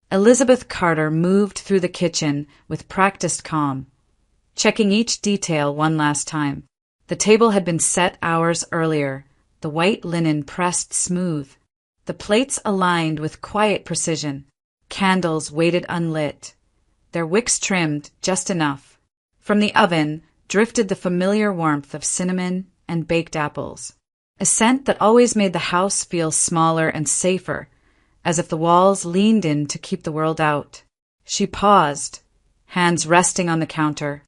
Elizabeth Carter moved through the kitchen with practiced calm, checking each detail one last time. The table had been set hours earlier, the white linen pressed smooth, the plates aligned with quiet precision, candles waited unlit, their wicks trimmed just enough. From the oven drifted the familiar warmth of cinnamon and baked apples, a scent that always made the house feel smaller and safer, as if the walls leaned in to keep the world out. She paused, hands resting on the counter,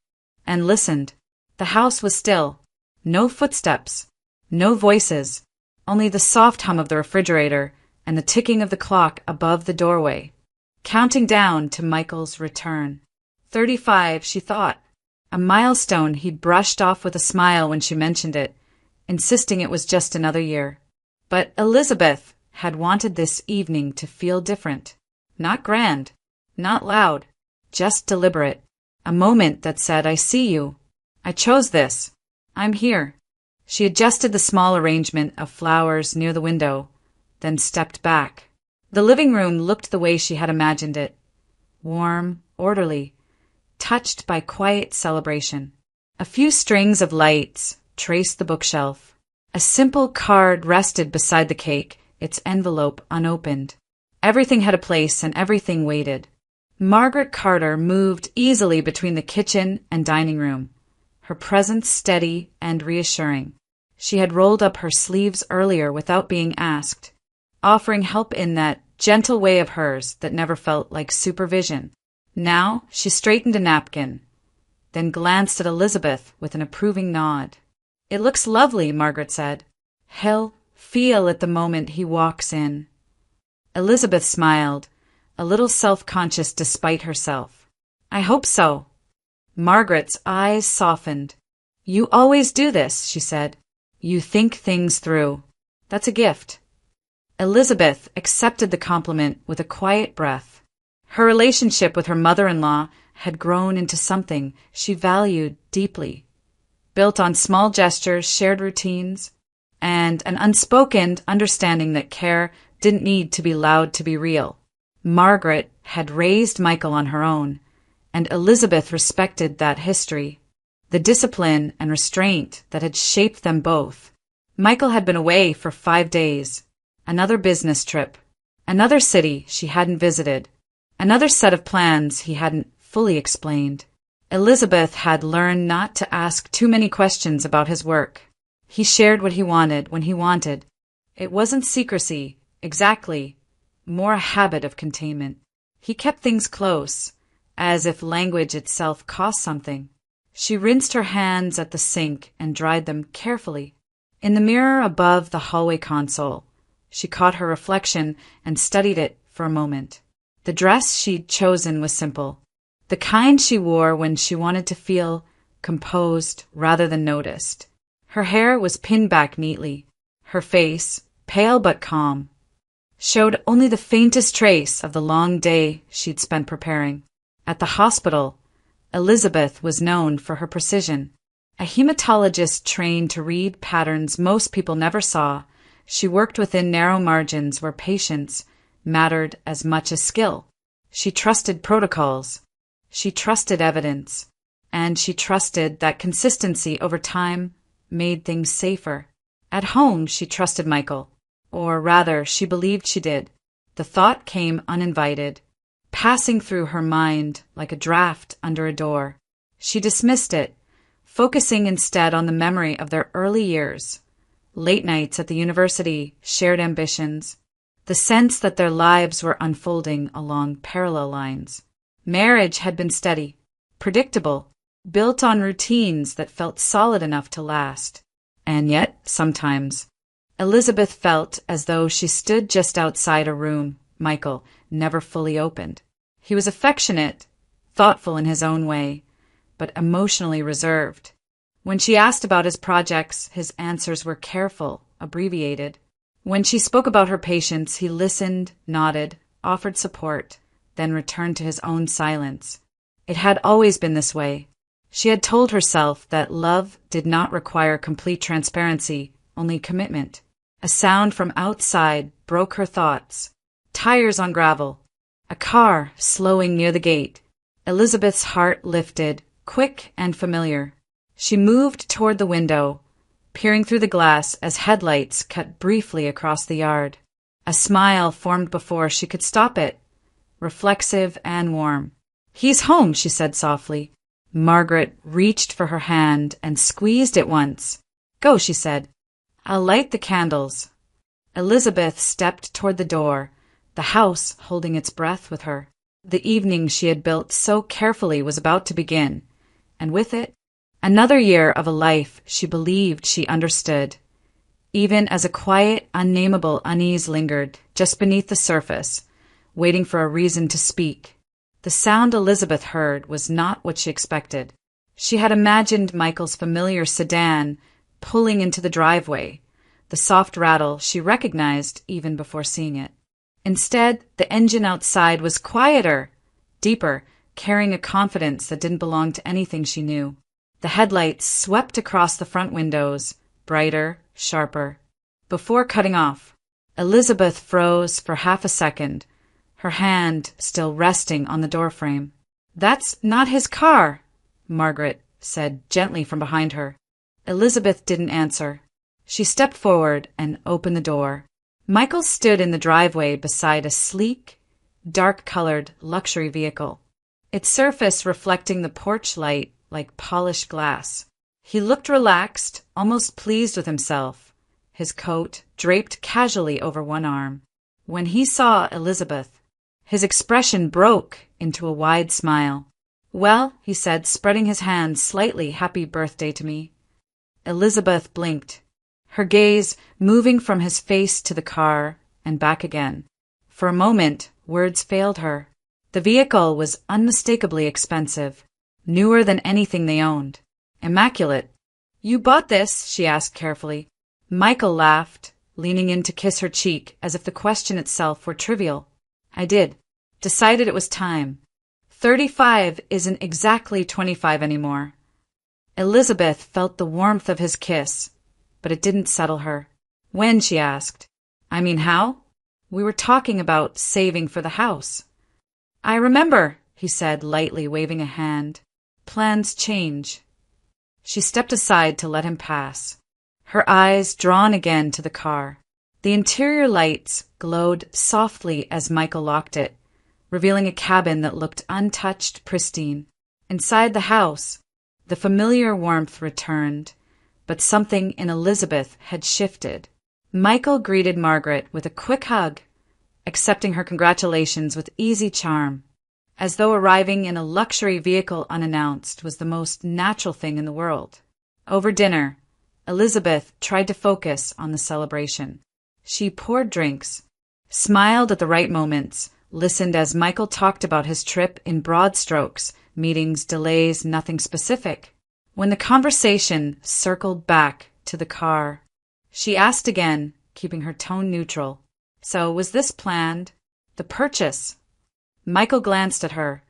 and listened. The house was still. No footsteps, no voices, only the soft hum of the refrigerator and the ticking of the clock above the doorway, counting down to Michael's return. 35, she thought, a milestone he'd brushed off with a smile when she mentioned it, insisting it was just another year. But Elizabeth had wanted this evening to feel different. Not grand, not loud, just deliberate. A moment that said, I see you. I chose this. I'm here. She adjusted the small arrangement of flowers near the window, then stepped back. The living room looked the way she had imagined it. Warm, orderly, touched by quiet celebration. A few strings of lights traced the bookshelf. A simple card rested beside the cake, its envelope unopened. Everything had a place and everything waited. Margaret Carter moved easily between the kitchen and dining room, her presence steady and reassuring. She had rolled up her sleeves earlier without being asked, offering help in that gentle way of hers that never felt like supervision. Now she straightened a napkin, then glanced at Elizabeth with an approving nod. It looks lovely, Margaret said. He'll feel it the moment he walks in. Elizabeth smiled, a little self-conscious despite herself. I hope so. Margaret's eyes softened. You always do this, she said. You think things through. That's a gift. Elizabeth accepted the compliment with a quiet breath. Her relationship with her mother-in-law had grown into something she valued deeply, built on small gestures, shared routines, and an unspoken understanding that care didn't need to be loud to be real. Margaret had raised Michael on her own, and Elizabeth respected that history, the discipline and restraint that had shaped them both. Michael had been away for 5 days, another business trip, another city she hadn't visited, another set of plans he hadn't fully explained. Elizabeth had learned not to ask too many questions about his work. He shared what he wanted when he wanted. It wasn't secrecy, exactly, more a habit of containment. He kept things close, as if language itself cost something. She rinsed her hands at the sink and dried them carefully. In the mirror above the hallway console, she caught her reflection and studied it for a moment. The dress she'd chosen was simple, the kind she wore when she wanted to feel composed rather than noticed. Her hair was pinned back neatly. Her face, pale but calm, showed only the faintest trace of the long day she'd spent preparing. At the hospital, Elizabeth was known for her precision. A hematologist trained to read patterns most people never saw, she worked within narrow margins where patience mattered as much as skill. She trusted protocols. She trusted evidence. And she trusted that consistency over time made things safer. At home, she trusted Michael. Or rather, she believed she did. The thought came uninvited, passing through her mind like a draft under a door. She dismissed it, focusing instead on the memory of their early years, late nights at the university, shared ambitions, the sense that their lives were unfolding along parallel lines. Marriage had been steady, predictable, built on routines that felt solid enough to last. And yet, sometimes, Elizabeth felt as though she stood just outside a room Michael never fully opened. He was affectionate, thoughtful in his own way, but emotionally reserved. When she asked about his projects, his answers were careful, abbreviated. When she spoke about her patients, he listened, nodded, offered support, then returned to his own silence. It had always been this way. She had told herself that love did not require complete transparency, only commitment. A sound from outside broke her thoughts. Tires on gravel. A car slowing near the gate. Elizabeth's heart lifted, quick and familiar. She moved toward the window, peering through the glass as headlights cut briefly across the yard. A smile formed before she could stop it, reflexive and warm. "He's home," she said softly. Margaret reached for her hand and squeezed it once. "Go," she said. "I'll light the candles." Elizabeth stepped toward the door, the house holding its breath with her. The evening she had built so carefully was about to begin, and with it, another year of a life she believed she understood. Even as a quiet, unnameable unease lingered just beneath the surface, waiting for a reason to speak. The sound Elizabeth heard was not what she expected. She had imagined Michael's familiar sedan pulling into the driveway, the soft rattle she recognized even before seeing it. Instead, the engine outside was quieter, deeper, carrying a confidence that didn't belong to anything she knew. The headlights swept across the front windows, brighter, sharper. Before cutting off, Elizabeth froze for half a second, her hand still resting on the doorframe. "That's not his car," Margaret said gently from behind her. Elizabeth didn't answer. She stepped forward and opened the door. Michael stood in the driveway beside a sleek, dark-colored luxury vehicle, its surface reflecting the porch light like polished glass. He looked relaxed, almost pleased with himself, his coat draped casually over one arm. When he saw Elizabeth, his expression broke into a wide smile. "Well," he said, spreading his hand slightly, "happy birthday to me." Elizabeth blinked, her gaze moving from his face to the car and back again. For a moment, words failed her. The vehicle was unmistakably expensive, newer than anything they owned. Immaculate. "You bought this?" she asked carefully. Michael laughed, leaning in to kiss her cheek as if the question itself were trivial. "I did. Decided it was time. 35 isn't exactly 25 anymore." Elizabeth felt the warmth of his kiss, but it didn't settle her. "When?" she asked. "I mean, how? We were talking about saving for the house." "I remember," he said, lightly waving a hand. "Plans change." She stepped aside to let him pass, her eyes drawn again to the car. The interior lights glowed softly as Michael locked it, revealing a cabin that looked untouched, pristine. Inside the house, the familiar warmth returned, but something in Elizabeth had shifted. Michael greeted Margaret with a quick hug, accepting her congratulations with easy charm, as though arriving in a luxury vehicle unannounced was the most natural thing in the world. Over dinner, Elizabeth tried to focus on the celebration. She poured drinks, smiled at the right moments, listened as Michael talked about his trip in broad strokes, meetings, delays, nothing specific. When the conversation circled back to the car, she asked again, keeping her tone neutral. "So, was this planned? The purchase?" Michael glanced at her,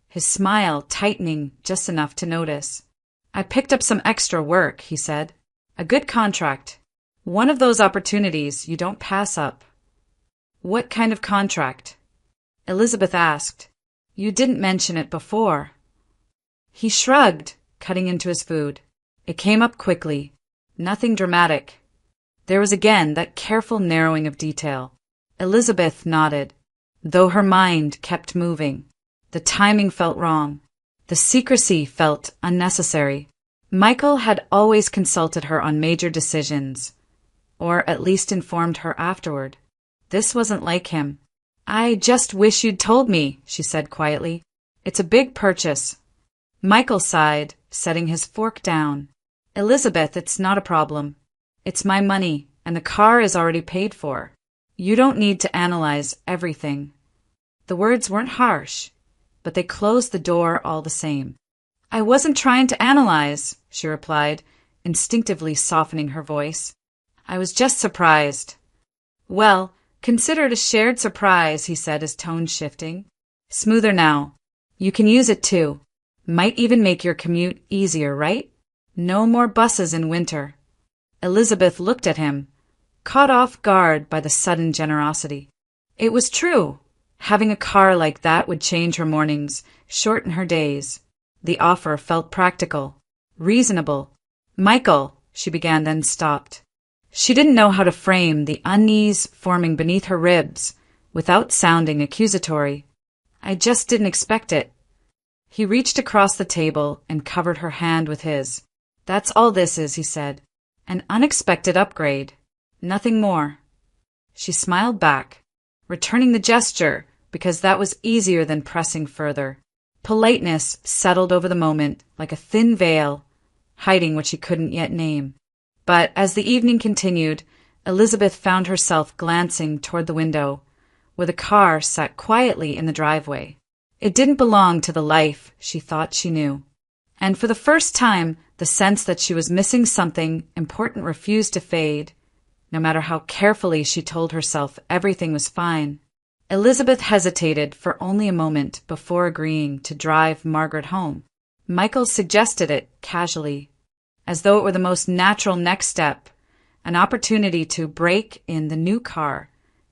his smile tightening just enough to notice. "I picked up some extra work," he said. "A good contract. One of those opportunities you don't pass up." "What kind of contract?" Elizabeth asked. "You didn't mention it before." He shrugged, cutting into his food. It came up quickly. Nothing dramatic. There was again that careful narrowing of detail. Elizabeth nodded, though her mind kept moving. The timing felt wrong. The secrecy felt unnecessary. Michael had always consulted her on major decisions, or at least informed her afterward. This wasn't like him. "I just wish you'd told me," she said quietly. "It's a big purchase." Michael sighed, setting his fork down. "Elizabeth, it's not a problem. It's my money, and the car is already paid for. You don't need to analyze everything." The words weren't harsh, but they closed the door all the same. "I wasn't trying to analyze," she replied, instinctively softening her voice. "I was just surprised." "Well, consider it a shared surprise," he said, his tone shifting. "Smoother now. You can use it too. Might even make your commute easier, right? No more buses in winter." Elizabeth looked at him, caught off guard by the sudden generosity. It was true. Having a car like that would change her mornings, shorten her days. The offer felt practical, reasonable. "Michael," she began, then stopped. She didn't know how to frame the unease forming beneath her ribs without sounding accusatory. "I just didn't expect it." He reached across the table and covered her hand with his. "That's all this is," he said. "An unexpected upgrade. Nothing more." She smiled back, returning the gesture because that was easier than pressing further. Politeness settled over the moment like a thin veil, hiding what she couldn't yet name. But as the evening continued, Elizabeth found herself glancing toward the window, where the car sat quietly in the driveway. It didn't belong to the life she thought she knew. And for the first time, the sense that she was missing something important refused to fade, no matter how carefully she told herself everything was fine. Elizabeth hesitated for only a moment before agreeing to drive Margaret home. Michael suggested it casually, as though it were the most natural next step, an opportunity to break in the new car,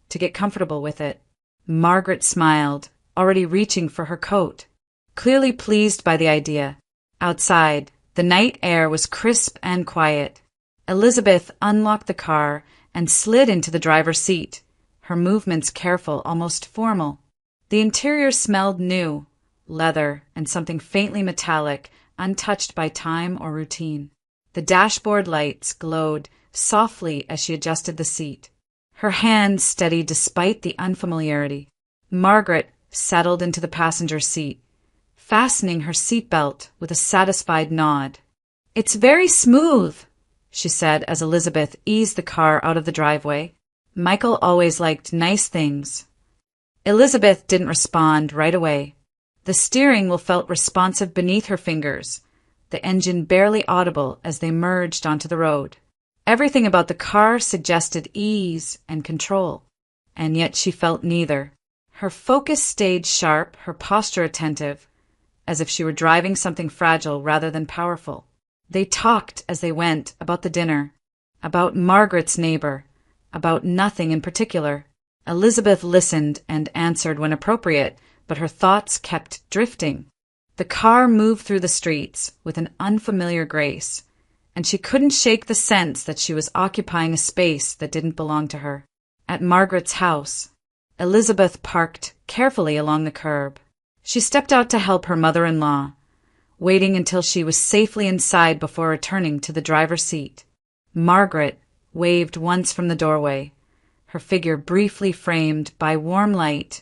to get comfortable with it. Margaret smiled, already reaching for her coat, clearly pleased by the idea. Outside, the night air was crisp and quiet. Elizabeth unlocked the car and slid into the driver's seat, her movements careful, almost formal. The interior smelled new, leather and something faintly metallic, untouched by time or routine. The dashboard lights glowed softly as she adjusted the seat, her hands steady despite the unfamiliarity. Margaret settled into the passenger seat, fastening her seatbelt with a satisfied nod. "It's very smooth," she said as Elizabeth eased the car out of the driveway. Michael always liked nice things. Elizabeth didn't respond right away. The steering wheel felt responsive beneath her fingers, the engine barely audible as they merged onto the road. Everything about the car suggested ease and control, and yet she felt neither. Her focus stayed sharp, her posture attentive, as if she were driving something fragile rather than powerful. They talked as they went about the dinner, about Margaret's neighbor, about nothing in particular. Elizabeth listened and answered when appropriate, but her thoughts kept drifting. The car moved through the streets with an unfamiliar grace, and she couldn't shake the sense that she was occupying a space that didn't belong to her. At Margaret's house, Elizabeth parked carefully along the curb. She stepped out to help her mother-in-law, waiting until she was safely inside before returning to the driver's seat. Margaret waved once from the doorway, her figure briefly framed by warm light,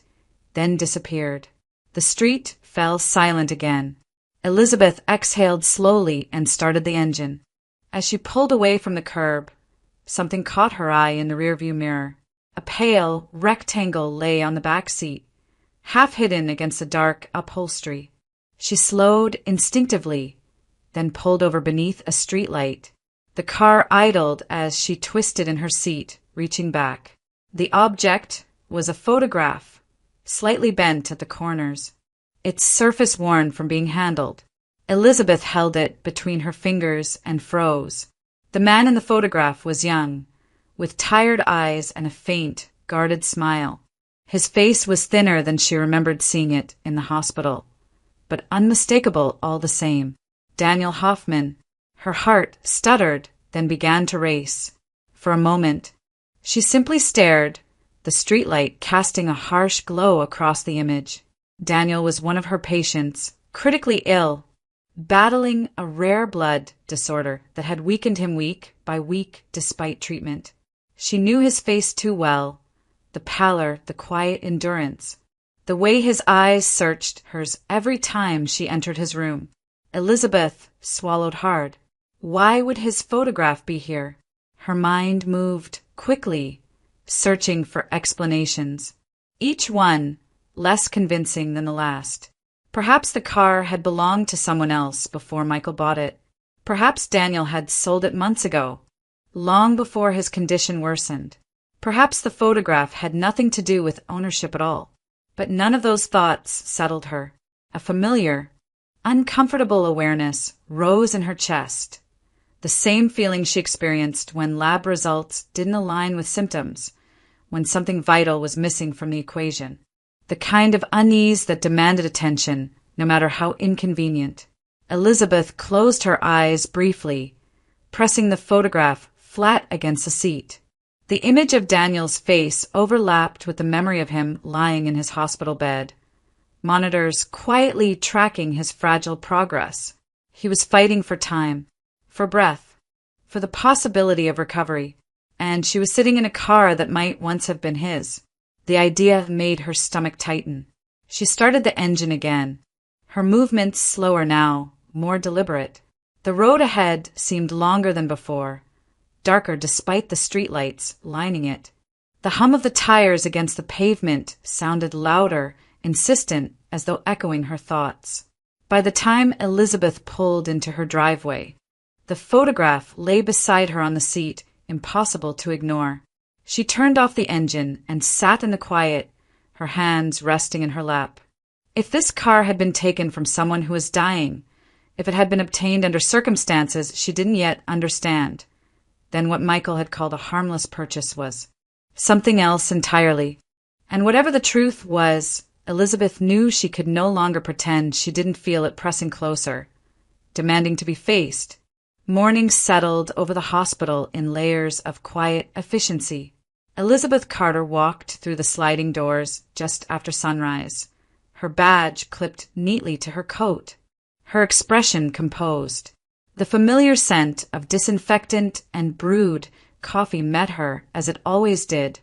then disappeared. The street fell silent again. Elizabeth exhaled slowly and started the engine. As she pulled away from the curb, something caught her eye in the rearview mirror. A pale rectangle lay on the back seat, half hidden against the dark upholstery. She slowed instinctively, then pulled over beneath a streetlight. The car idled as she twisted in her seat, reaching back. The object was a photograph, slightly bent at the corners, its surface worn from being handled. Elizabeth held it between her fingers and froze. The man in the photograph was young, with tired eyes and a faint, guarded smile. His face was thinner than she remembered seeing it in the hospital, but unmistakable all the same. Daniel Hoffman. Her heart stuttered, then began to race. For a moment, she simply stared, the streetlight casting a harsh glow across the image. Daniel was one of her patients, critically ill, battling a rare blood disorder that had weakened him week by week despite treatment. She knew his face too well, the pallor, the quiet endurance, the way his eyes searched hers every time she entered his room. Elizabeth swallowed hard. Why would his photograph be here? Her mind moved quickly, searching for explanations, each one less convincing than the last. Perhaps the car had belonged to someone else before Michael bought it. Perhaps Daniel had sold it months ago, long before his condition worsened. Perhaps the photograph had nothing to do with ownership at all. But none of those thoughts settled her. A familiar, uncomfortable awareness rose in her chest, the same feeling she experienced when lab results didn't align with symptoms, when something vital was missing from the equation. the kind of unease that demanded attention, no matter how inconvenient. Elizabeth closed her eyes briefly, pressing the photograph flat against the seat. The image of Daniel's face overlapped with the memory of him lying in his hospital bed, monitors quietly tracking his fragile progress. He was fighting for time, for breath, for the possibility of recovery, and she was sitting in a car that might once have been his. The idea made her stomach tighten. She started the engine again, her movements slower now, more deliberate. The road ahead seemed longer than before, darker despite the streetlights lining it. The hum of the tires against the pavement sounded louder, insistent, as though echoing her thoughts. By the time Elizabeth pulled into her driveway, the photograph lay beside her on the seat, impossible to ignore. She turned off the engine and sat in the quiet, her hands resting in her lap. If this car had been taken from someone who was dying, if it had been obtained under circumstances she didn't yet understand, then what Michael had called a harmless purchase was something else entirely. And whatever the truth was, Elizabeth knew she could no longer pretend she didn't feel it pressing closer, demanding to be faced. Morning settled over the hospital in layers of quiet efficiency. Elizabeth Carter walked through the sliding doors just after sunrise, her badge clipped neatly to her coat, her expression composed. The familiar scent of disinfectant and brewed coffee met her as it always did,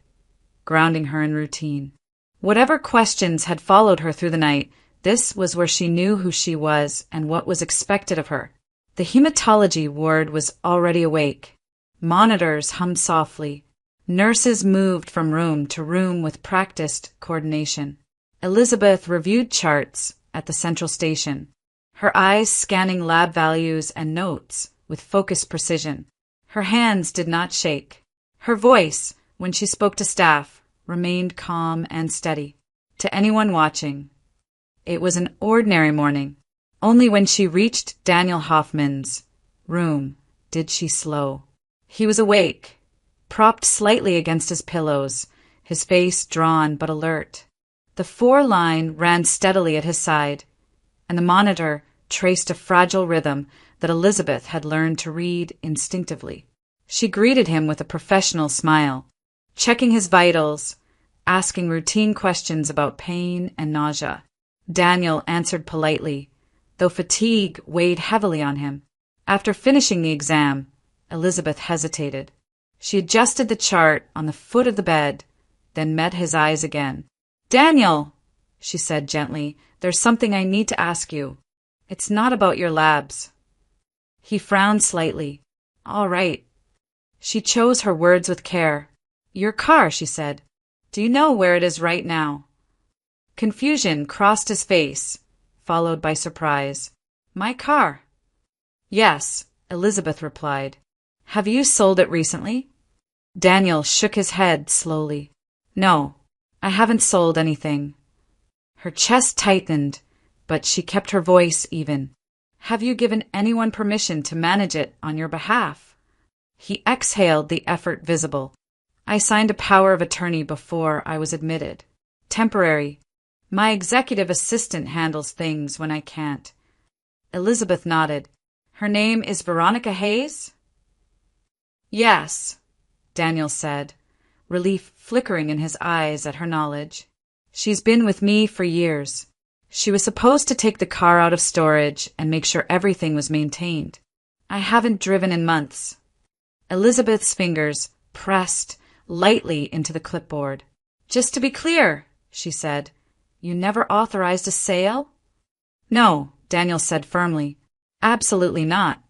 grounding her in routine. Whatever questions had followed her through the night, this was where she knew who she was and what was expected of her. The hematology ward was already awake. Monitors hummed softly. Nurses moved from room to room with practiced coordination. Elizabeth reviewed charts at the central station, her eyes scanning lab values and notes with focused precision. Her hands did not shake. Her voice, when she spoke to staff, remained calm and steady. To anyone watching, it was an ordinary morning. Only when she reached Daniel Hoffman's room did she slow. He was awake, propped slightly against his pillows, his face drawn but alert. The 4-line ran steadily at his side, and the monitor traced a fragile rhythm that Elizabeth had learned to read instinctively. She greeted him with a professional smile, checking his vitals, asking routine questions about pain and nausea. Daniel answered politely, though fatigue weighed heavily on him. After finishing the exam, Elizabeth hesitated. She adjusted the chart on the foot of the bed, then met his eyes again. "Daniel," she said gently, "there's something I need to ask you. It's not about your labs." He frowned slightly. "All right." She chose her words with care. "Your car," she said. "Do you know where it is right now?" Confusion crossed his face, followed by surprise. "My car?" "Yes," Elizabeth replied. "Have you sold it recently?" Daniel shook his head slowly. "No, I haven't sold anything." Her chest tightened, but she kept her voice even. "Have you given anyone permission to manage it on your behalf?" He exhaled, the effort visible. "I signed a power of attorney before I was admitted. Temporary. My executive assistant handles things when I can't." Elizabeth nodded. "Her name is Veronica Hayes?" "Yes," Daniel said, relief flickering in his eyes at her knowledge. "She's been with me for years. She was supposed to take the car out of storage and make sure everything was maintained. I haven't driven in months." Elizabeth's fingers pressed lightly into the clipboard. "Just to be clear," she said, "you never authorized a sale?" "No," Daniel said firmly. "Absolutely not."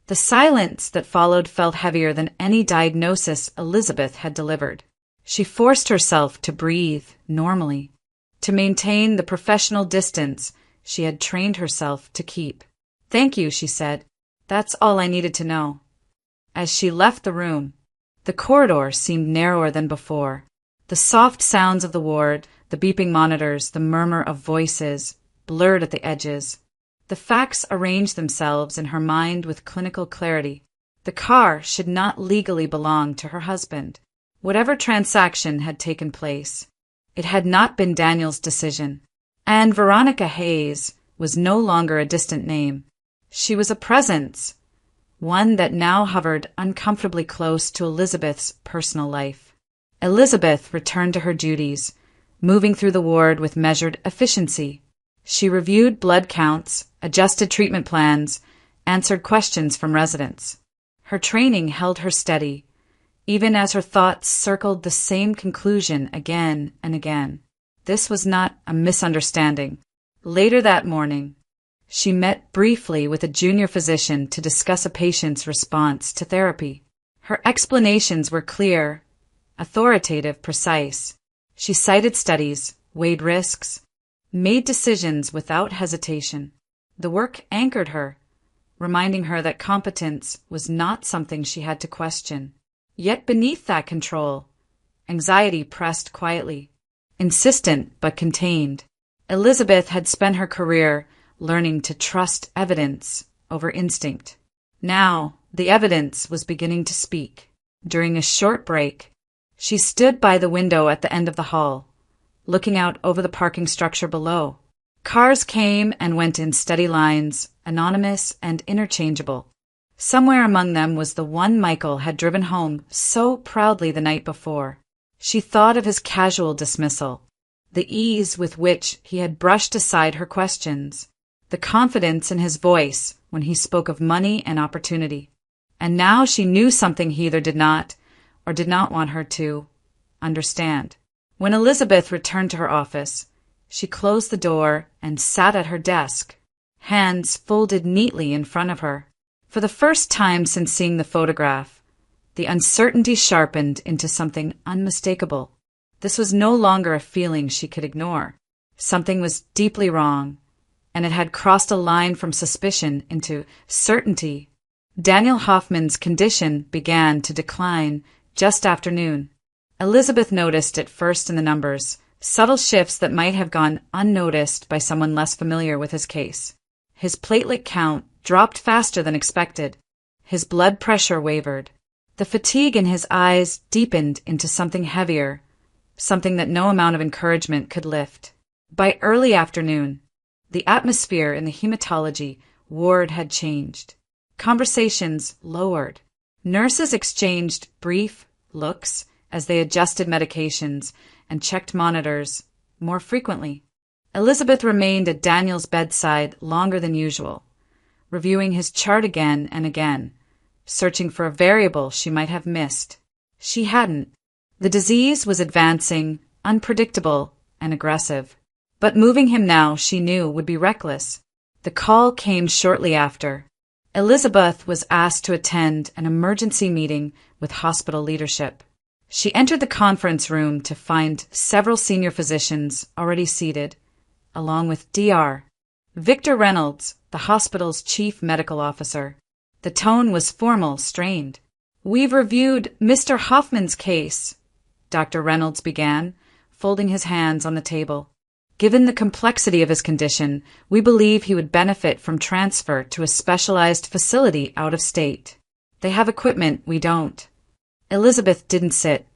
The silence that followed felt heavier than any diagnosis Elizabeth had delivered. She forced herself to breathe normally, to maintain the professional distance she had trained herself to keep. "Thank you," she said. "That's all I needed to know." As she left the room, the corridor seemed narrower than before. The soft sounds of the ward, the beeping monitors, the murmur of voices, blurred at the edges. The facts arranged themselves in her mind with clinical clarity. The car should not legally belong to her husband. Whatever transaction had taken place, It had not been Daniel's decision. And Veronica Hayes was no longer a distant name. She was a presence, one that now hovered uncomfortably close to Elizabeth's personal life. Elizabeth returned to her duties, moving through the ward with measured efficiency. She reviewed blood counts, adjusted treatment plans, answered questions from residents. Her training held her steady, even as her thoughts circled the same conclusion again and again. This was not a misunderstanding. Later that morning, she met briefly with a junior physician to discuss a patient's response to therapy. Her explanations were clear, authoritative, precise. She cited studies, weighed risks, made decisions without hesitation. The work anchored her, reminding her that competence was not something she had to question. Yet beneath that control, anxiety pressed quietly, insistent but contained. Elizabeth had spent her career learning to trust evidence over instinct. Now, the evidence was beginning to speak. During a short break, she stood by the window at the end of the hall, looking out over the parking structure below. Cars came and went in steady lines, anonymous and interchangeable. Somewhere among them was the one Michael had driven home so proudly the night before. She thought of his casual dismissal, the ease with which he had brushed aside her questions, the confidence in his voice when he spoke of money and opportunity. And now she knew something he either did not or did not want her to understand. When Elizabeth returned to her office, she closed the door and sat at her desk, hands folded neatly in front of her. For the first time since seeing the photograph, the uncertainty sharpened into something unmistakable. This was no longer a feeling she could ignore. Something was deeply wrong, and it had crossed a line from suspicion into certainty. Daniel Hoffman's condition began to decline just after noon. Elizabeth noticed at first in the numbers, subtle shifts that might have gone unnoticed by someone less familiar with his case. His platelet count dropped faster than expected. His blood pressure wavered. The fatigue in his eyes deepened into something heavier, something that no amount of encouragement could lift. By early afternoon, the atmosphere in the hematology ward had changed. Conversations lowered. Nurses exchanged brief looks as they adjusted medications and checked monitors more frequently. Elizabeth remained at Daniel's bedside longer than usual, reviewing his chart again and again, searching for a variable she might have missed. She hadn't. The disease was advancing, unpredictable and aggressive. But moving him now, she knew, would be reckless. The call came shortly after. Elizabeth was asked to attend an emergency meeting with hospital leadership. She entered the conference room to find several senior physicians already seated, along with Dr. Victor Reynolds, the hospital's chief medical officer. The tone was formal, strained. "We've reviewed Mr. Hoffman's case," Dr. Reynolds began, folding his hands on the table. "Given the complexity of his condition, we believe he would benefit from transfer to a specialized facility out of state. They have equipment we don't." Elizabeth didn't sit.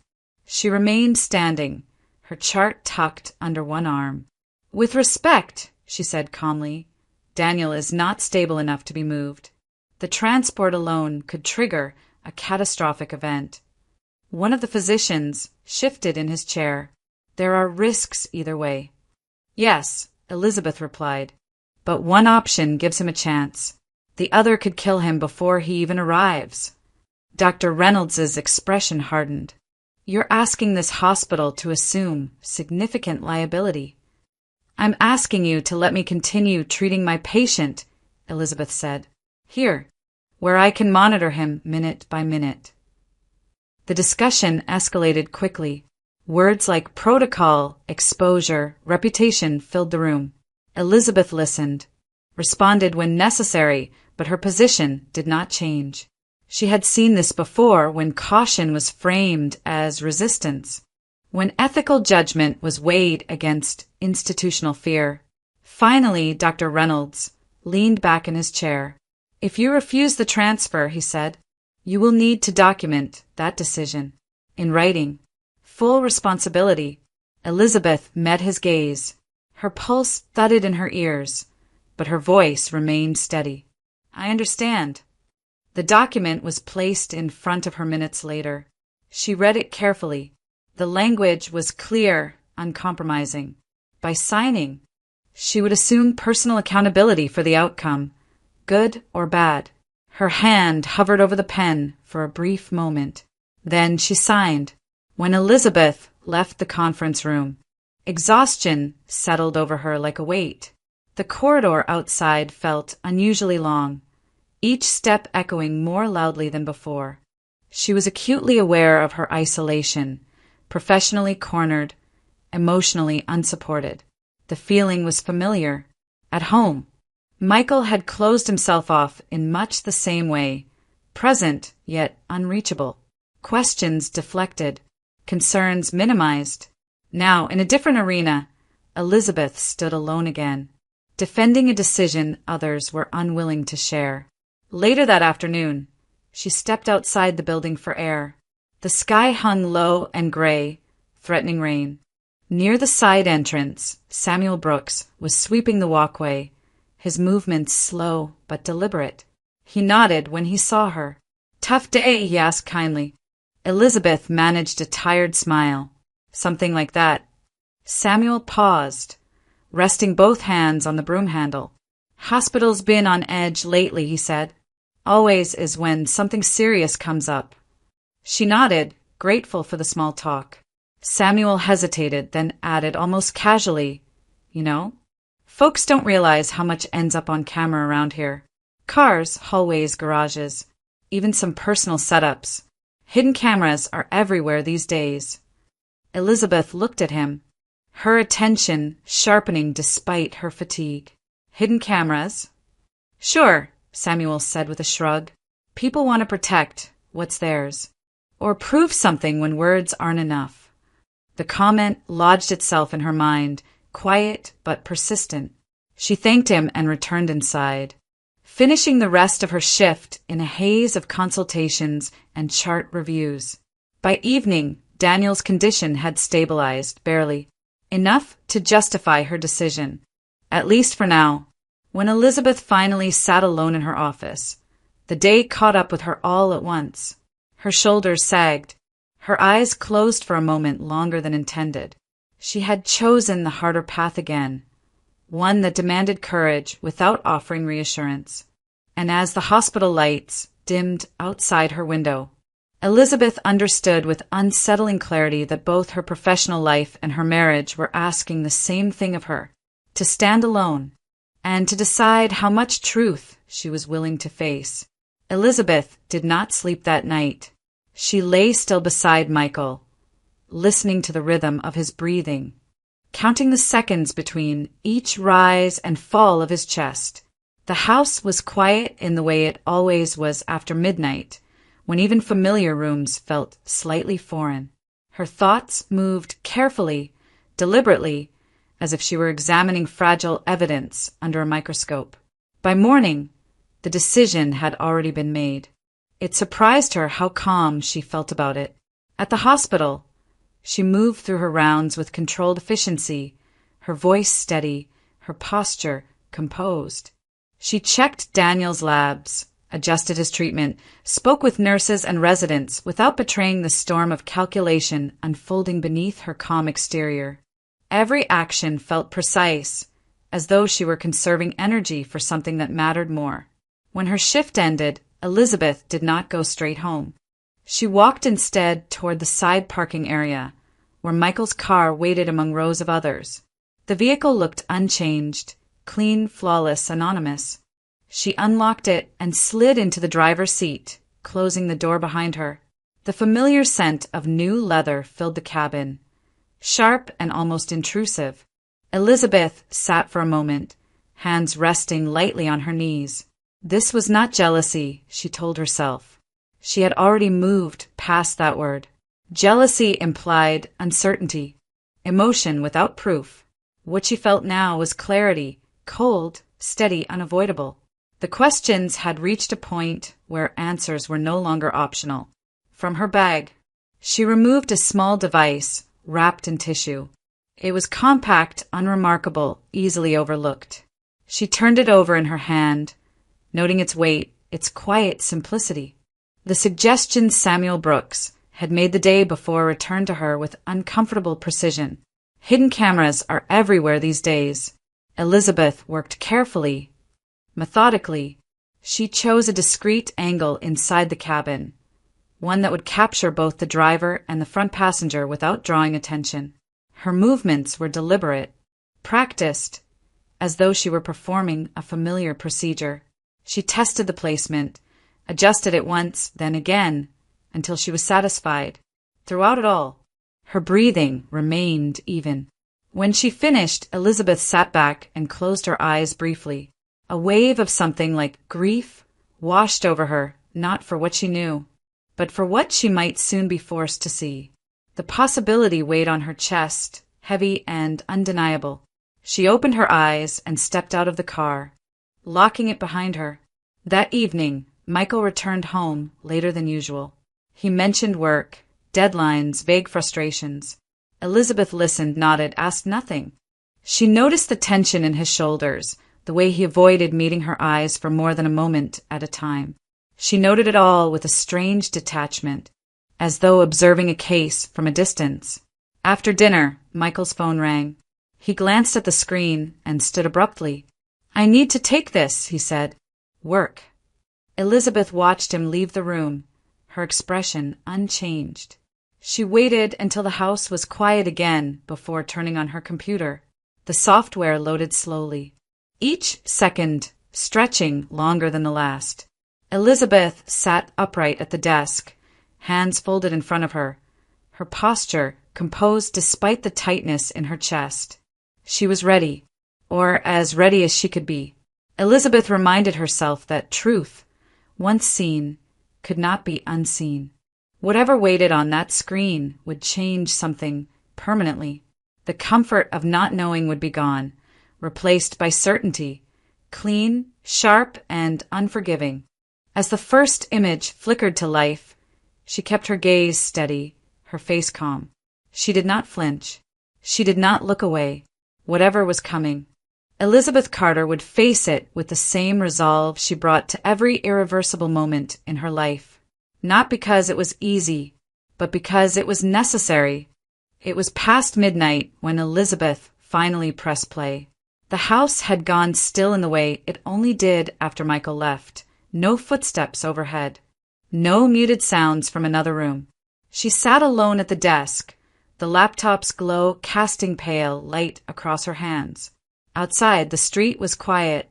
She remained standing, her chart tucked under one arm. "With respect," she said calmly, "Daniel is not stable enough to be moved. The transport alone could trigger a catastrophic event." One of the physicians shifted in his chair. "There are risks either way." "Yes," Elizabeth replied, "but one option gives him a chance. The other could kill him before he even arrives." Dr. Reynolds's expression hardened. "You're asking this hospital to assume significant liability." "I'm asking you to let me continue treating my patient," Elizabeth said. "Here, where I can monitor him minute by minute." The discussion escalated quickly. Words like protocol, exposure, reputation filled the room. Elizabeth listened, responded when necessary, but her position did not change. She had seen this before when caution was framed as resistance, when ethical judgment was weighed against institutional fear. Finally, Dr. Reynolds leaned back in his chair. "If you refuse the transfer," he said, "you will need to document that decision in writing. Full responsibility. Elizabeth met his gaze. Her pulse thudded in her ears, but her voice remained steady. "I understand." The document was placed in front of her minutes later. She read it carefully. The language was clear, uncompromising. By signing, she would assume personal accountability for the outcome, good or bad. Her hand hovered over the pen for a brief moment. Then she signed. When Elizabeth left the conference room, exhaustion settled over her like a weight. The corridor outside felt unusually long, each step echoing more loudly than before. She was acutely aware of her isolation, professionally cornered, emotionally unsupported. The feeling was familiar. At home, Michael had closed himself off in much the same way, present yet unreachable. Questions deflected, concerns minimized. Now, in a different arena, Elizabeth stood alone again, defending a decision others were unwilling to share. Later that afternoon, she stepped outside the building for air. The sky hung low and gray, threatening rain. Near the side entrance, Samuel Brooks was sweeping the walkway, his movements slow but deliberate. He nodded when he saw her. "Tough day," he asked kindly. Elizabeth managed a tired smile. "Something like that." Samuel paused, resting both hands on the broom handle. "Hospital's been on edge lately," he said. "Always is when something serious comes up." She nodded, grateful for the small talk. Samuel hesitated, then added almost casually, "You know, folks don't realize how much ends up on camera around here. Cars, hallways, garages, even some personal setups. Hidden cameras are everywhere these days." Elizabeth looked at him, her attention sharpening despite her fatigue. "Hidden cameras?" "Sure," Samuel said with a shrug. "People want to protect what's theirs, or prove something when words aren't enough." The comment lodged itself in her mind, quiet but persistent. She thanked him and returned inside, finishing the rest of her shift in a haze of consultations and chart reviews. By evening, Daniel's condition had stabilized, barely, enough to justify her decision, at least for now. When Elizabeth finally sat alone in her office, the day caught up with her all at once. Her shoulders sagged. Her eyes closed for a moment longer than intended. She had chosen the harder path again, one that demanded courage without offering reassurance. And as the hospital lights dimmed outside her window, Elizabeth understood with unsettling clarity that both her professional life and her marriage were asking the same thing of her: to stand alone, and to decide how much truth she was willing to face. Elizabeth did not sleep that night. She lay still beside Michael, listening to the rhythm of his breathing, counting the seconds between each rise and fall of his chest. The house was quiet in the way it always was after midnight, when even familiar rooms felt slightly foreign. Her thoughts moved carefully, deliberately, as if she were examining fragile evidence under a microscope. By morning, the decision had already been made. It surprised her how calm she felt about it. At the hospital, she moved through her rounds with controlled efficiency, her voice steady, her posture composed. She checked Daniel's labs, adjusted his treatment, spoke with nurses and residents without betraying the storm of calculation unfolding beneath her calm exterior. Every action felt precise, as though she were conserving energy for something that mattered more. When her shift ended, Elizabeth did not go straight home. She walked instead toward the side parking area, where Michael's car waited among rows of others. The vehicle looked unchanged, clean, flawless, anonymous. She unlocked it and slid into the driver's seat, closing the door behind her. The familiar scent of new leather filled the cabin, sharp and almost intrusive. Elizabeth sat for a moment, hands resting lightly on her knees. This was not jealousy, she told herself. She had already moved past that word. Jealousy implied uncertainty, emotion without proof. What she felt now was clarity, cold, steady, unavoidable. The questions had reached a point where answers were no longer optional. From her bag, she removed a small device wrapped in tissue. It was compact, unremarkable, easily overlooked. She turned it over in her hand, noting its weight, its quiet simplicity. The suggestion Samuel Brooks had made the day before returned to her with uncomfortable precision. Hidden cameras are everywhere these days. Elizabeth worked carefully, methodically. She chose a discreet angle inside the cabin, one that would capture both the driver and the front passenger without drawing attention. Her movements were deliberate, practiced, as though she were performing a familiar procedure. She tested the placement, adjusted it once, then again, until she was satisfied. Throughout it all, her breathing remained even. When she finished, Elizabeth sat back and closed her eyes briefly. A wave of something like grief washed over her, not for what she knew, but for what she might soon be forced to see. The possibility weighed on her chest, heavy and undeniable. She opened her eyes and stepped out of the car, locking it behind her. That evening, Michael returned home later than usual. He mentioned work, deadlines, vague frustrations. Elizabeth listened, nodded, asked nothing. She noticed the tension in his shoulders, the way he avoided meeting her eyes for more than a moment at a time. She noted it all with a strange detachment, as though observing a case from a distance. After dinner, Michael's phone rang. He glanced at the screen and stood abruptly. "I need to take this," he said. "Work." Elizabeth watched him leave the room, her expression unchanged. She waited until the house was quiet again before turning on her computer. The software loaded slowly, each second stretching longer than the last. Elizabeth sat upright at the desk, hands folded in front of her, her posture composed despite the tightness in her chest. She was ready, or as ready as she could be. Elizabeth reminded herself that truth, once seen, could not be unseen. Whatever waited on that screen would change something permanently. The comfort of not knowing would be gone, replaced by certainty, clean, sharp, and unforgiving. As the first image flickered to life, she kept her gaze steady, her face calm. She did not flinch. She did not look away. Whatever was coming, Elizabeth Carter would face it with the same resolve she brought to every irreversible moment in her life. Not because it was easy, but because it was necessary. It was past midnight when Elizabeth finally pressed play. The house had gone still in the way it only did after Michael left. No footsteps overhead. No muted sounds from another room. She sat alone at the desk, the laptop's glow casting pale light across her hands. Outside, the street was quiet,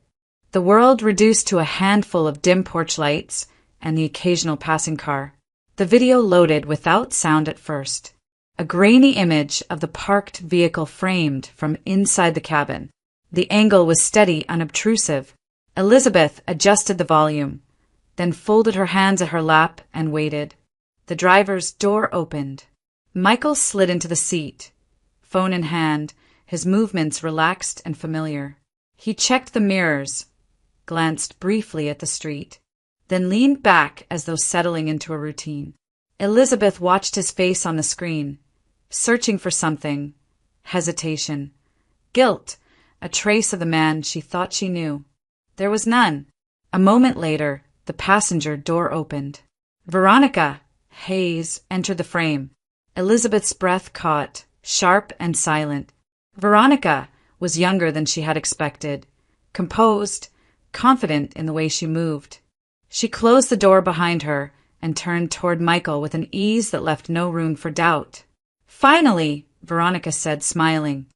the world reduced to a handful of dim porch lights and the occasional passing car. The video loaded without sound at first. A grainy image of the parked vehicle framed from inside the cabin. The angle was steady, unobtrusive. Elizabeth adjusted the volume, then folded her hands at her lap and waited. The driver's door opened. Michael slid into the seat, phone in hand, his movements relaxed and familiar. He checked the mirrors, glanced briefly at the street, then leaned back as though settling into a routine. Elizabeth watched his face on the screen, searching for something. Hesitation. Guilt. A trace of the man she thought she knew. There was none. A moment later, the passenger door opened. Veronica Hayes entered the frame. Elizabeth's breath caught, sharp and silent. Veronica was younger than she had expected, composed, confident in the way she moved. She closed the door behind her and turned toward Michael with an ease that left no room for doubt. "Finally," Veronica said, smiling.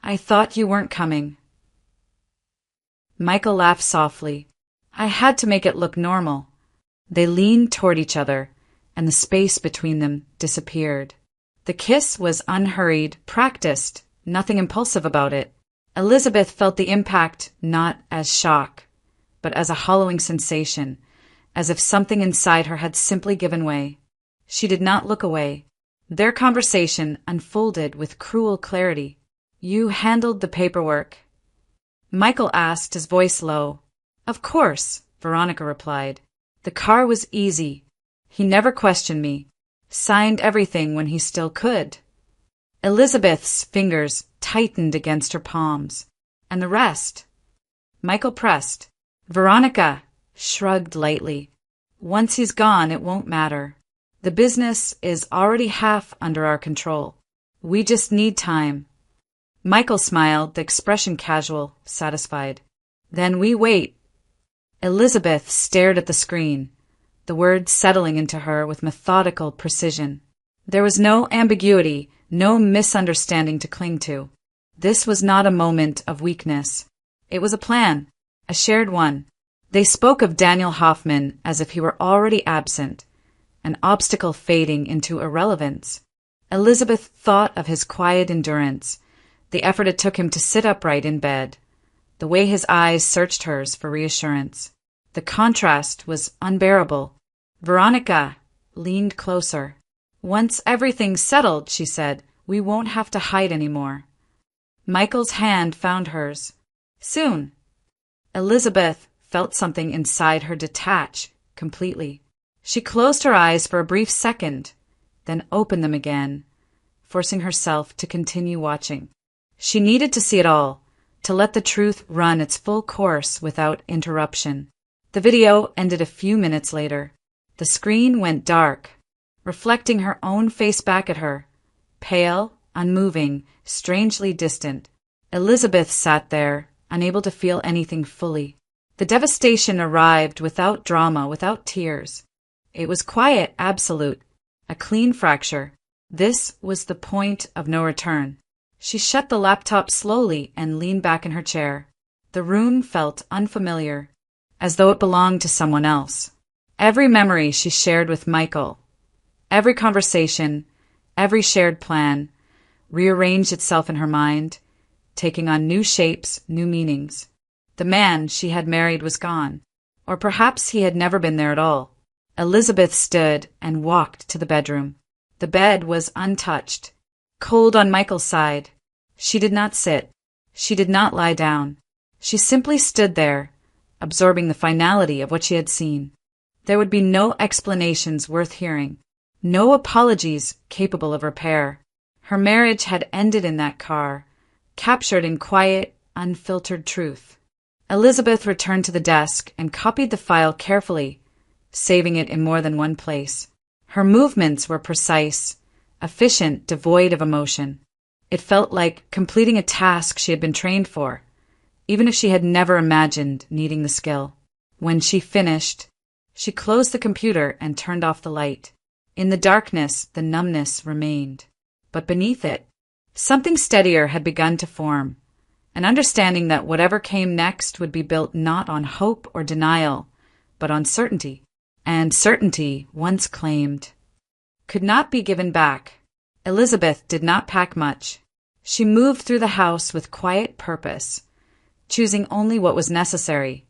"I thought you weren't coming." Michael laughed softly. "I had to make it look normal." They leaned toward each other, and the space between them disappeared. The kiss was unhurried, practiced, nothing impulsive about it. Elizabeth felt the impact not as shock, but as a hollowing sensation, as if something inside her had simply given way. She did not look away. Their conversation unfolded with cruel clarity. "You handled the paperwork?" Michael asked, his voice low. "Of course," Veronica replied. "The car was easy. He never questioned me. Signed everything when he still could." Elizabeth's fingers tightened against her palms. And the rest? Michael pressed. Veronica shrugged lightly. Once he's gone, it won't matter. The business is already half under our control. We just need time. Michael smiled, the expression casual, satisfied. Then we wait. Elizabeth stared at the screen, the words settling into her with methodical precision. There was no ambiguity, no misunderstanding to cling to. This was not a moment of weakness. It was a plan, a shared one. They spoke of Daniel Hoffman as if he were already absent, an obstacle fading into irrelevance. Elizabeth thought of his quiet endurance, the effort it took him to sit upright in bed, the way his eyes searched hers for reassurance. The contrast was unbearable. Veronica leaned closer. Once everything's settled, she said, we won't have to hide anymore. Michael's hand found hers. Soon. Elizabeth felt something inside her detach completely. She closed her eyes for a brief second, then opened them again, forcing herself to continue watching. She needed to see it all, to let the truth run its full course without interruption. The video ended a few minutes later. The screen went dark, reflecting her own face back at her, pale, unmoving, strangely distant. Elizabeth sat there, unable to feel anything fully. The devastation arrived without drama, without tears. It was quiet, absolute, a clean fracture. This was the point of no return. She shut the laptop slowly and leaned back in her chair. The room felt unfamiliar, as though it belonged to someone else. Every memory she shared with Michael, every conversation, every shared plan, rearranged itself in her mind, taking on new shapes, new meanings. The man she had married was gone, or perhaps he had never been there at all. Elizabeth stood and walked to the bedroom. The bed was untouched, cold on Michael's side. She did not sit. She did not lie down. She simply stood there, absorbing the finality of what she had seen. There would be no explanations worth hearing, no apologies capable of repair. Her marriage had ended in that car, captured in quiet, unfiltered truth. Elizabeth returned to the desk and copied the file carefully, saving it in more than one place. Her movements were precise, efficient, devoid of emotion. It felt like completing a task she had been trained for, even if she had never imagined needing the skill. When she finished, she closed the computer and turned off the light. In the darkness, the numbness remained. But beneath it, something steadier had begun to form, an understanding that whatever came next would be built not on hope or denial, but on certainty. And certainty, once claimed, could not be given back. Elizabeth did not pack much. She moved through the house with quiet purpose, choosing only what was necessary.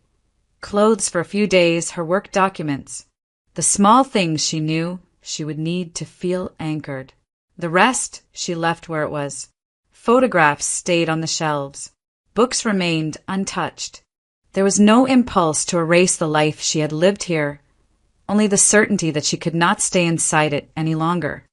Clothes for a few days, her work documents. The small things she knew she would need to feel anchored. The rest she left where it was. Photographs stayed on the shelves. Books remained untouched. There was no impulse to erase the life she had lived here, only the certainty that she could not stay inside it any longer.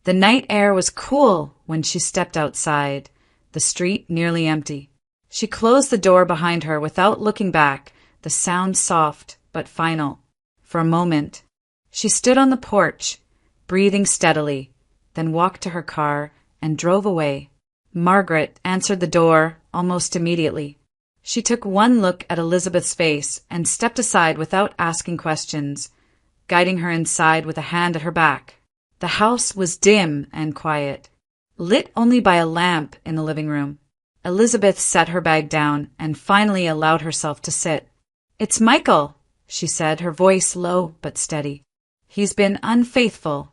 The night air was cool when she stepped outside, the street nearly empty. She closed the door behind her without looking back, the sound soft but final. For a moment, she stood on the porch, breathing steadily, then walked to her car and drove away. Margaret answered the door almost immediately. She took one look at Elizabeth's face and stepped aside without asking questions, guiding her inside with a hand at her back. The house was dim and quiet, lit only by a lamp in the living room. Elizabeth set her bag down and finally allowed herself to sit. "It's Michael," she said, her voice low but steady. "He's been unfaithful."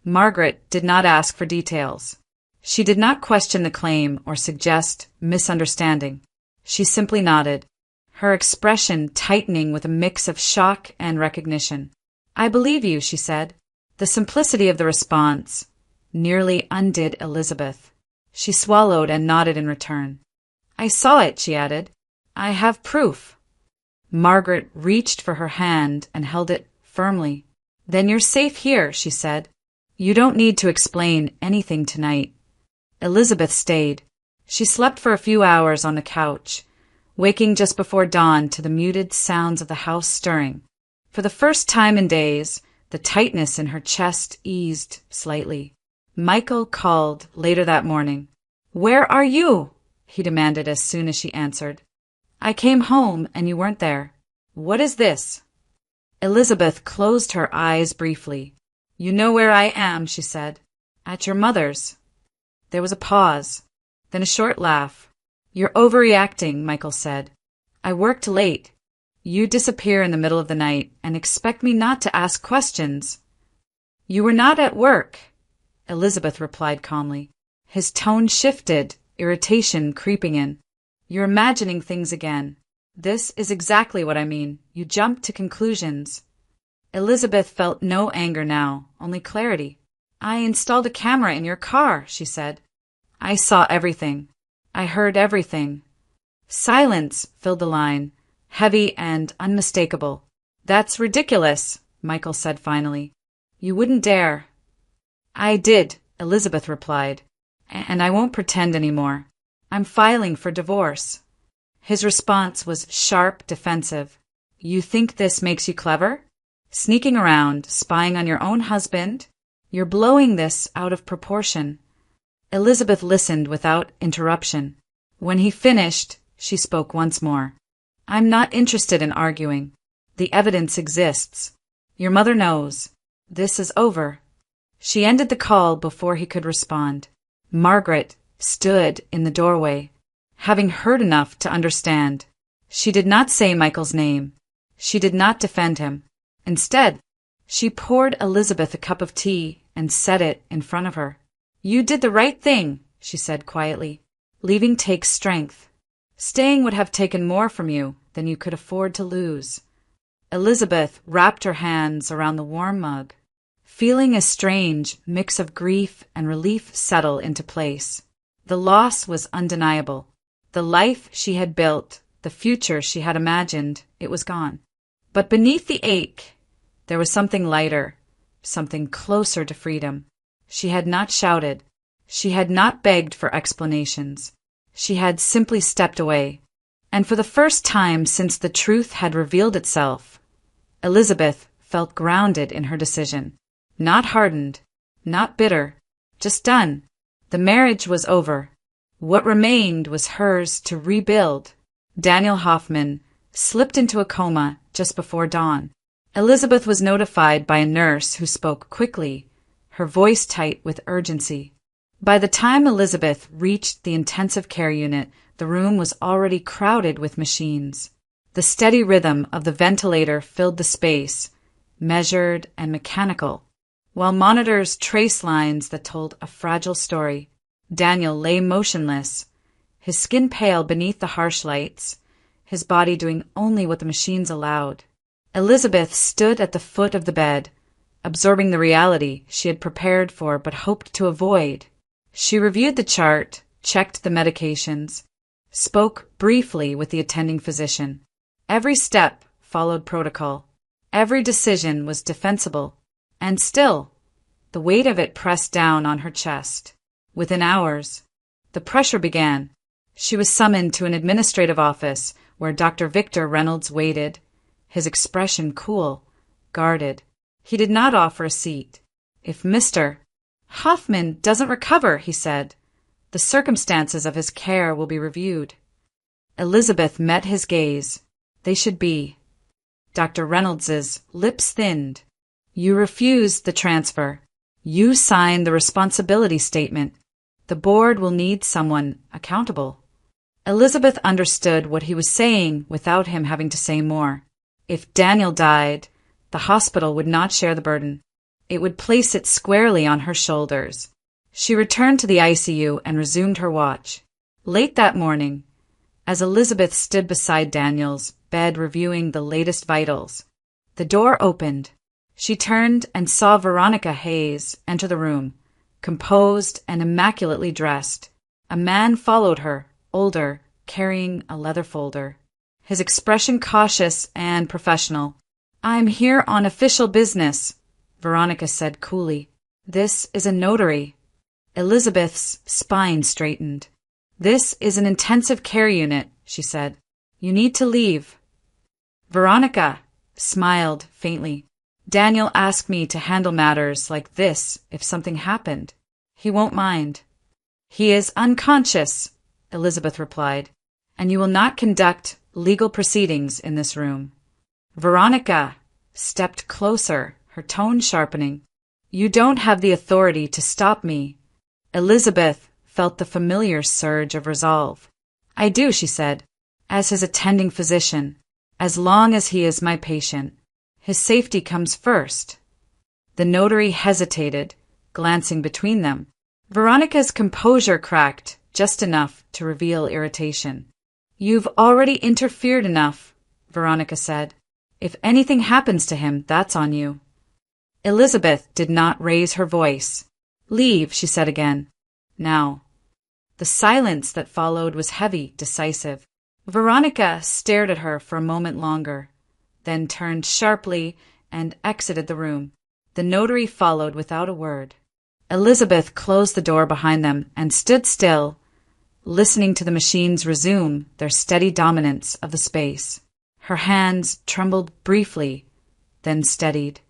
Margaret did not ask for details. She did not question the claim or suggest misunderstanding. She simply nodded, her expression tightening with a mix of shock and recognition. "I believe you," she said. The simplicity of the response nearly undid Elizabeth. She swallowed and nodded in return. "I saw it," she added. "I have proof." Margaret reached for her hand and held it firmly. "Then you're safe here," she said. "You don't need to explain anything tonight." Elizabeth stayed. She slept for a few hours on the couch, waking just before dawn to the muted sounds of the house stirring. For the first time in days, the tightness in her chest eased slightly. Michael called later that morning. "Where are you?" he demanded as soon as she answered. "I came home and you weren't there." "What is this?" Elizabeth closed her eyes briefly. "You know where I am," she said. "At your mother's." There was a pause, then a short laugh. "You're overreacting," Michael said. "I worked late. You disappear in the middle of the night and expect me not to ask questions." "You were not at work," Elizabeth replied calmly. His tone shifted, irritation creeping in. "You're imagining things again. This is exactly what I mean. You jump to conclusions." Elizabeth felt no anger now, only clarity. "I installed a camera in your car," she said. "I saw everything. I heard everything." Silence filled the line, heavy and unmistakable. "That's ridiculous," Michael said finally. "You wouldn't dare." "I did," Elizabeth replied, "and I won't pretend anymore. I'm filing for divorce." His response was sharp, defensive. "You think this makes you clever? Sneaking around, spying on your own husband? You're blowing this out of proportion." Elizabeth listened without interruption. When he finished, she spoke once more. "I'm not interested in arguing. The evidence exists. Your mother knows. This is over." She ended the call before he could respond. Margaret stood in the doorway, having heard enough to understand. She did not say Michael's name. She did not defend him. Instead, she poured Elizabeth a cup of tea and set it in front of her. "You did the right thing," she said quietly. "Leaving takes strength. Staying would have taken more from you than you could afford to lose." Elizabeth wrapped her hands around the warm mug, feeling a strange mix of grief and relief settle into place. The loss was undeniable. The life she had built, the future she had imagined, it was gone. But beneath the ache, there was something lighter, something closer to freedom. She had not shouted. She had not begged for explanations. She had simply stepped away. And for the first time since the truth had revealed itself, Elizabeth felt grounded in her decision. Not hardened, not bitter, just done. The marriage was over. What remained was hers to rebuild. Daniel Hoffman slipped into a coma just before dawn. Elizabeth was notified by a nurse who spoke quickly, her voice tight with urgency. By the time Elizabeth reached the intensive care unit, the room was already crowded with machines. The steady rhythm of the ventilator filled the space, measured and mechanical, while monitors traced lines that told a fragile story. Daniel lay motionless, his skin pale beneath the harsh lights, his body doing only what the machines allowed. Elizabeth stood at the foot of the bed, absorbing the reality she had prepared for but hoped to avoid. She reviewed the chart, checked the medications, spoke briefly with the attending physician. Every step followed protocol. Every decision was defensible. And still, the weight of it pressed down on her chest. Within hours, the pressure began. She was summoned to an administrative office where Dr. Victor Reynolds waited, his expression cool, guarded. He did not offer a seat. "If Mr. Hoffman doesn't recover," he said, "the circumstances of his care will be reviewed." Elizabeth met his gaze. They should be. Dr. Reynolds's lips thinned. "You refused the transfer. You signed the responsibility statement. The board will need someone accountable." Elizabeth understood what he was saying without him having to say more. If Daniel died, the hospital would not share the burden. It would place it squarely on her shoulders. She returned to the ICU and resumed her watch. Late that morning, as Elizabeth stood beside Daniel's bed reviewing the latest vitals, the door opened. She turned and saw Veronica Hayes enter the room, composed and immaculately dressed. A man followed her, older, carrying a leather folder, his expression cautious and professional. "I'm here on official business," Veronica said coolly. "This is a notary." Elizabeth's spine straightened. "This is an intensive care unit," she said. "You need to leave." Veronica smiled faintly. "Daniel asked me to handle matters like this if something happened. He won't mind." "He is unconscious," Elizabeth replied, "and you will not conduct legal proceedings in this room." Veronica stepped closer, her tone sharpening. "You don't have the authority to stop me." Elizabeth felt the familiar surge of resolve. "I do," she said, "as his attending physician. As long as he is my patient, his safety comes first." The notary hesitated, glancing between them. Veronica's composure cracked just enough to reveal irritation. "You've already interfered enough," Veronica said. "If anything happens to him, that's on you." Elizabeth did not raise her voice. "Leave," she said again. "Now." The silence that followed was heavy, decisive. Veronica stared at her for a moment longer, then turned sharply and exited the room. The notary followed without a word. Elizabeth closed the door behind them and stood still, listening to the machines resume their steady dominance of the space. Her hands trembled briefly, then steadied.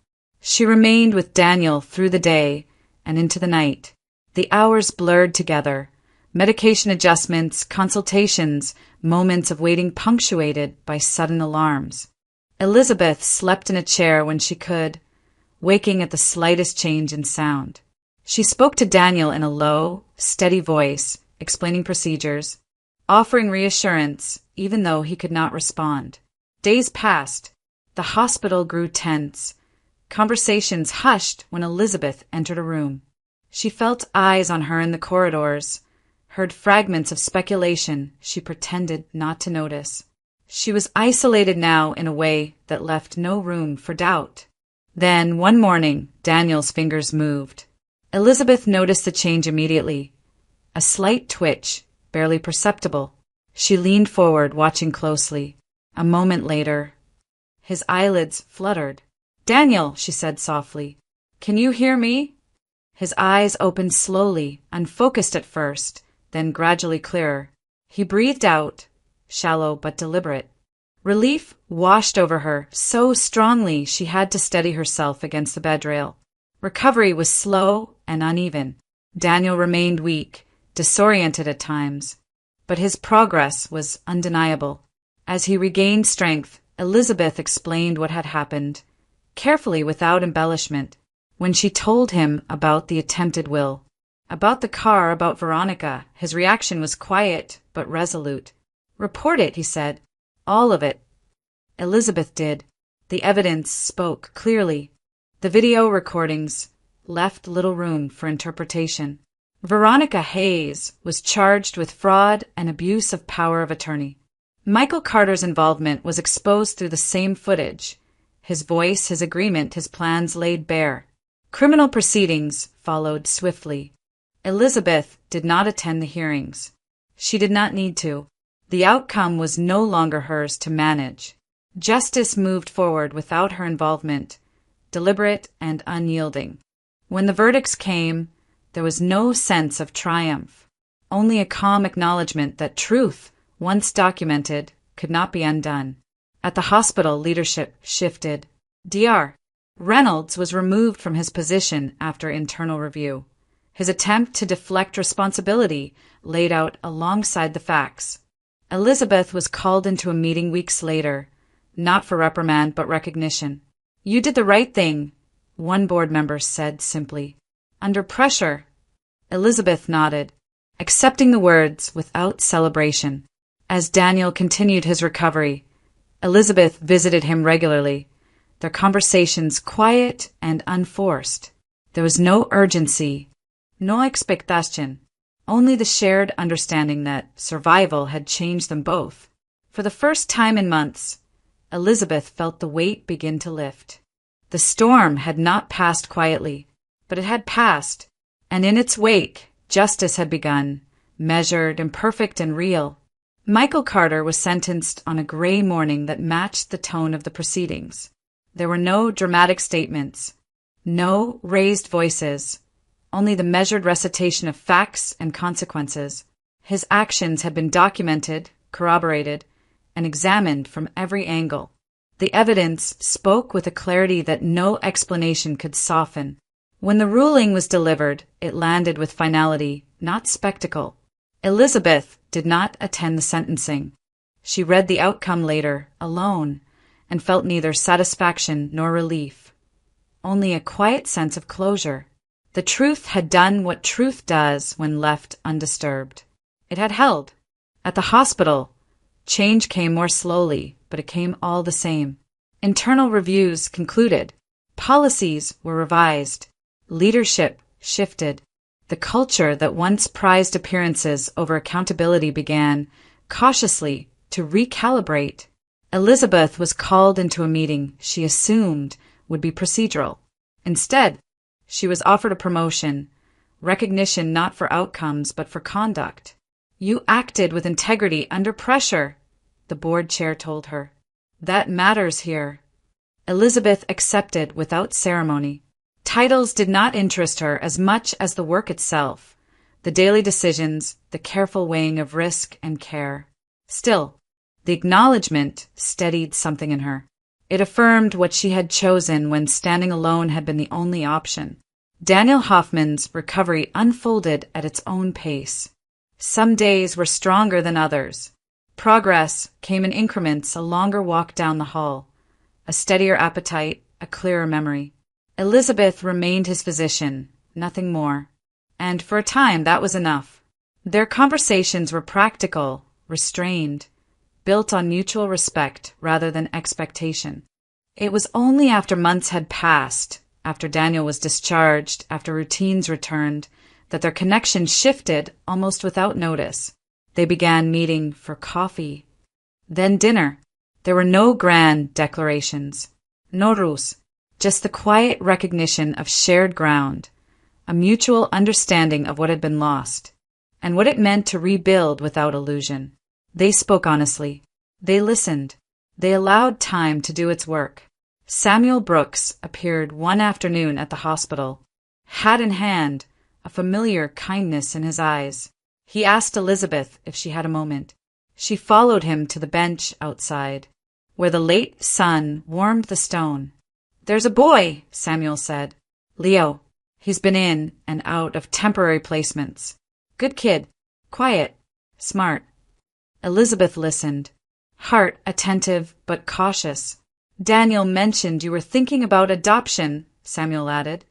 She remained with Daniel through the day and into the night. The hours blurred together. Medication adjustments, consultations, moments of waiting punctuated by sudden alarms. Elizabeth slept in a chair when she could, waking at the slightest change in sound. She spoke to Daniel in a low, steady voice, explaining procedures, offering reassurance even though he could not respond. Days passed. The hospital grew tense. Conversations hushed when Elizabeth entered a room. She felt eyes on her in the corridors, heard fragments of speculation she pretended not to notice. She was isolated now in a way that left no room for doubt. Then, one morning, Daniel's fingers moved. Elizabeth noticed the change immediately. A slight twitch, barely perceptible. She leaned forward, watching closely. A moment later, his eyelids fluttered. "Daniel," she said softly, "can you hear me?" His eyes opened slowly, unfocused at first, then gradually clearer. He breathed out, shallow but deliberate. Relief washed over her so strongly she had to steady herself against the bedrail. Recovery was slow and uneven. Daniel remained weak, disoriented at times, but his progress was undeniable. As he regained strength, Elizabeth explained what had happened, carefully without embellishment. When she told him about the attempted will, about the car, about Veronica, his reaction was quiet but resolute. "Report it," he said. "All of it." Elizabeth did. The evidence spoke clearly. The video recordings left little room for interpretation. Veronica Hayes was charged with fraud and abuse of power of attorney. Michael Carter's involvement was exposed through the same footage. His voice, his agreement, his plans laid bare. Criminal proceedings followed swiftly. Elizabeth did not attend the hearings. She did not need to. The outcome was no longer hers to manage. Justice moved forward without her involvement, deliberate and unyielding. When the verdicts came, there was no sense of triumph, only a calm acknowledgement that truth, once documented, could not be undone. At the hospital, leadership shifted. Dr. Reynolds was removed from his position after internal review. His attempt to deflect responsibility laid out alongside the facts. Elizabeth was called into a meeting weeks later, not for reprimand but recognition. "You did the right thing," one board member said simply. "Under pressure." Elizabeth nodded, accepting the words without celebration. As Daniel continued his recovery, Elizabeth visited him regularly, their conversations quiet and unforced. There was no urgency, no expectation, only the shared understanding that survival had changed them both. For the first time in months, Elizabeth felt the weight begin to lift. The storm had not passed quietly, but it had passed, and in its wake, justice had begun, measured, imperfect, and real. Michael Carter was sentenced on a gray morning that matched the tone of the proceedings. There were no dramatic statements, no raised voices, only the measured recitation of facts and consequences. His actions had been documented, corroborated, and examined from every angle. The evidence spoke with a clarity that no explanation could soften. When the ruling was delivered, it landed with finality, not spectacle. Elizabeth did not attend the sentencing. She read the outcome later, alone, and felt neither satisfaction nor relief. Only a quiet sense of closure. The truth had done what truth does when left undisturbed. It had held. At the hospital, change came more slowly, but it came all the same. Internal reviews concluded. Policies were revised. Leadership shifted. The culture that once prized appearances over accountability began, cautiously, to recalibrate. Elizabeth was called into a meeting she assumed would be procedural. Instead, she was offered a promotion, recognition not for outcomes but for conduct. "You acted with integrity under pressure," the board chair told her. "That matters here." Elizabeth accepted without ceremony. Titles did not interest her as much as the work itself, the daily decisions, the careful weighing of risk and care. Still, the acknowledgement steadied something in her. It affirmed what she had chosen when standing alone had been the only option. Daniel Hoffman's recovery unfolded at its own pace. Some days were stronger than others. Progress came in increments, a longer walk down the hall, a steadier appetite, a clearer memory. Elizabeth remained his physician, nothing more. And for a time that was enough. Their conversations were practical, restrained, built on mutual respect rather than expectation. It was only after months had passed, after Daniel was discharged, after routines returned, that their connection shifted almost without notice. They began meeting for coffee. Then dinner. There were no grand declarations. No ruse. Just the quiet recognition of shared ground, a mutual understanding of what had been lost, and what it meant to rebuild without illusion. They spoke honestly. They listened. They allowed time to do its work. Samuel Brooks appeared one afternoon at the hospital, hat in hand, a familiar kindness in his eyes. He asked Elizabeth if she had a moment. She followed him to the bench outside, where the late sun warmed the stone. "There's a boy," Samuel said. "Leo. He's been in and out of temporary placements. Good kid. Quiet. Smart." Elizabeth listened, heart attentive but cautious. "Daniel mentioned you were thinking about adoption," Samuel added.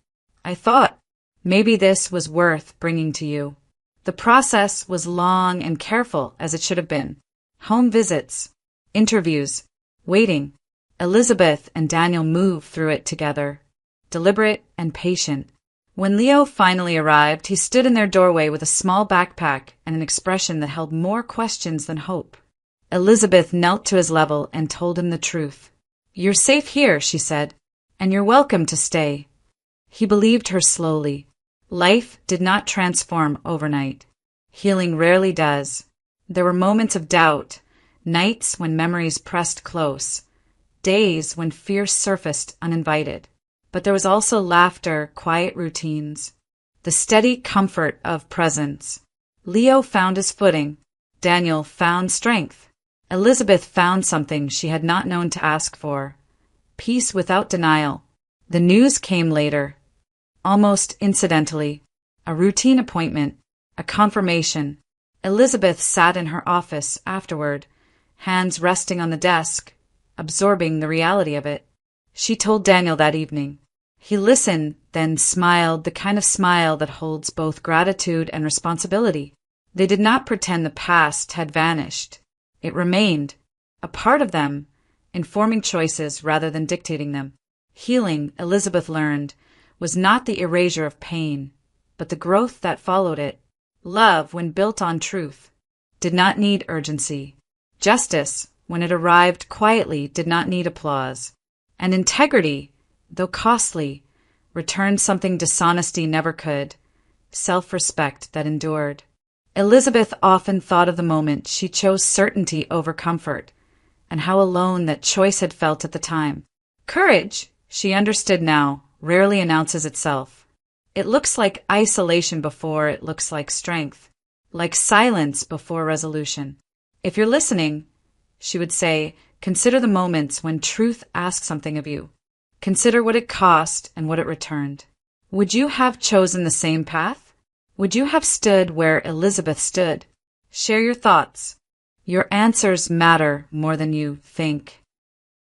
"I thought maybe this was worth bringing to you." The process was long and careful, as it should have been. Home visits, interviews, waiting. Elizabeth and Daniel moved through it together, deliberate and patient. When Leo finally arrived, he stood in their doorway with a small backpack and an expression that held more questions than hope. Elizabeth knelt to his level and told him the truth. "You're safe here," she said, "and you're welcome to stay." He believed her slowly. Life did not transform overnight. Healing rarely does. There were moments of doubt, nights when memories pressed close, days when fear surfaced uninvited. But there was also laughter, quiet routines, the steady comfort of presence. Leo found his footing. Daniel found strength. Elizabeth found something she had not known to ask for. Peace without denial. The news came later, almost incidentally. A routine appointment, a confirmation. Elizabeth sat in her office afterward, hands resting on the desk, absorbing the reality of it. She told Daniel that evening. He listened, then smiled, the kind of smile that holds both gratitude and responsibility. They did not pretend the past had vanished. It remained, a part of them, informing choices rather than dictating them. Healing, Elizabeth learned, was not the erasure of pain, but the growth that followed it. Love, when built on truth, did not need urgency. Justice, when it arrived quietly, did not need applause. And integrity, though costly, returned something dishonesty never could, self-respect that endured. Elizabeth often thought of the moment she chose certainty over comfort, and how alone that choice had felt at the time. Courage, she understood now, rarely announces itself. It looks like isolation before it looks like strength, like silence before resolution. If you're listening, she would say, consider the moments when truth asked something of you. Consider what it cost and what it returned. Would you have chosen the same path? Would you have stood where Elizabeth stood? Share your thoughts. Your answers matter more than you think.